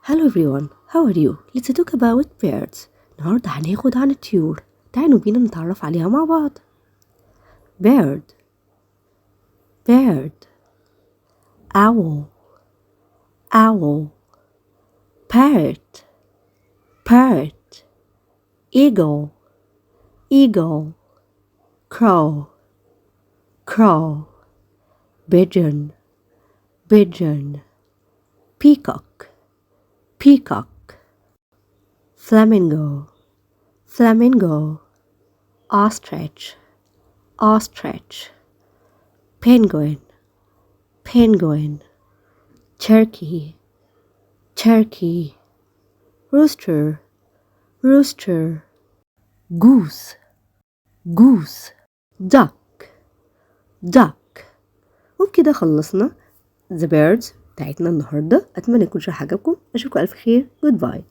Hello everyone, how are you? Let's talk about birds. النهاردة هناخد عن الطيور. تعالوا بينا نتعرف عليها مع بعض. bird bird owl owl parrot parrot eagle eagle crow crow pigeon pigeon peacock peacock flamingo flamingo ostrich ostrich penguin penguin turkey turkey rooster rooster goose goose duck duck. وبكده خلصنا the birds بتاعتنا النهاردة. أتمنى يكون شرح عجبكم. أشوفكم ألف خير. goodbye.